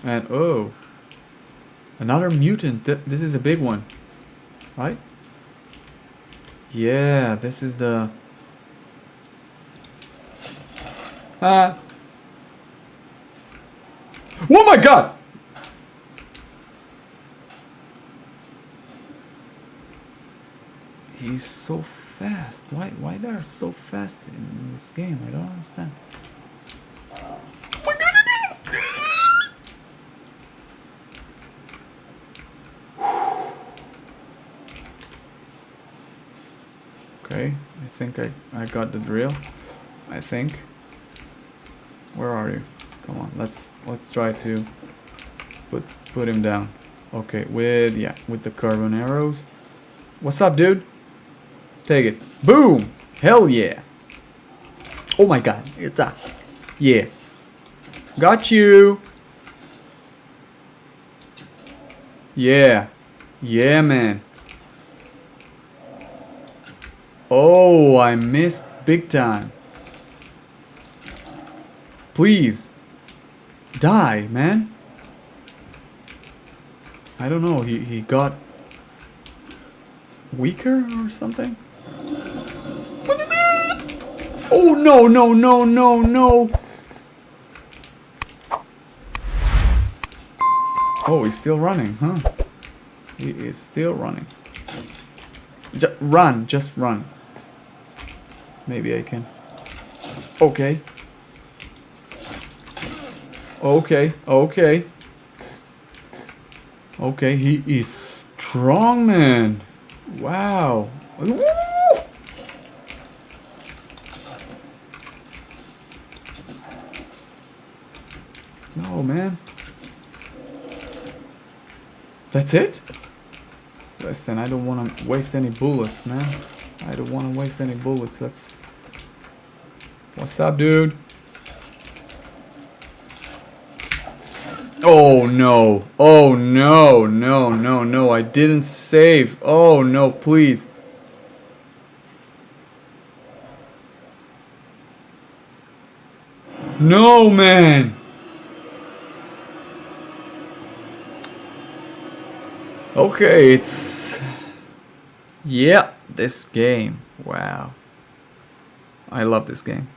And oh, another mutant. This is a big one, right? Yeah, this is the... Ah. Oh my god! He's so fast. Why they are so fast in this game? I don't understand. Okay, I think I got the drill. I think. Where are you? Come on, let's try to put him down. Okay, with the carbon arrows. What's up, dude? Take it. Boom! Hell yeah! Oh my god, it's a... Yeah. Got you! Yeah. Yeah, man. Oh, I missed big time. Please. Die, man. I don't know, he got weaker or something? Oh no, no, no, no, no! Oh, he's still running, huh? He is still running. Run, just run. Maybe I can. Okay. Okay, okay. Okay, he is strong, man. Wow. Woo! No, man. That's it? Listen, I don't want to waste any bullets, man. I don't want to waste any bullets. Let's... What's up, dude? Oh no. Oh no. No, no, no. I didn't save. Oh no, please. No, man. Okay, it's... Yeah, this game. Wow. I love this game.